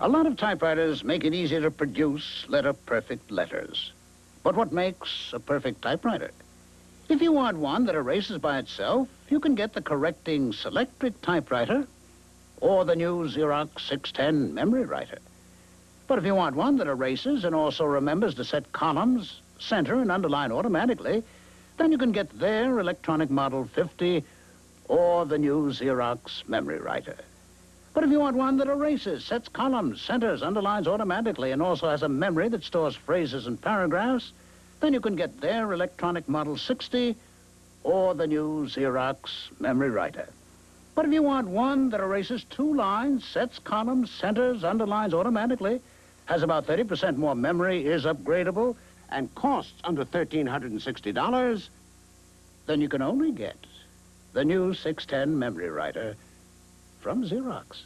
A lot of typewriters make it easy to produce letter-perfect letters. But what makes a perfect typewriter? If you want one that erases by itself, you can get the correcting Selectric typewriter or the new Xerox 610 memory writer. But if you want one that erases and also remembers to set columns, center, and underline automatically, then you can get their Electronic Model 50 or the new Xerox memory writer. But if you want one that erases, sets columns, centers, underlines automatically, and also has a memory that stores phrases and paragraphs, then you can get their Electronic Model 60 or the new Xerox memory writer. But if you want one that erases 2 lines, sets columns, centers, underlines automatically, has about 30% more memory, is upgradable, and costs under $1,360, then you can only get the new 610 memory writer from Xerox.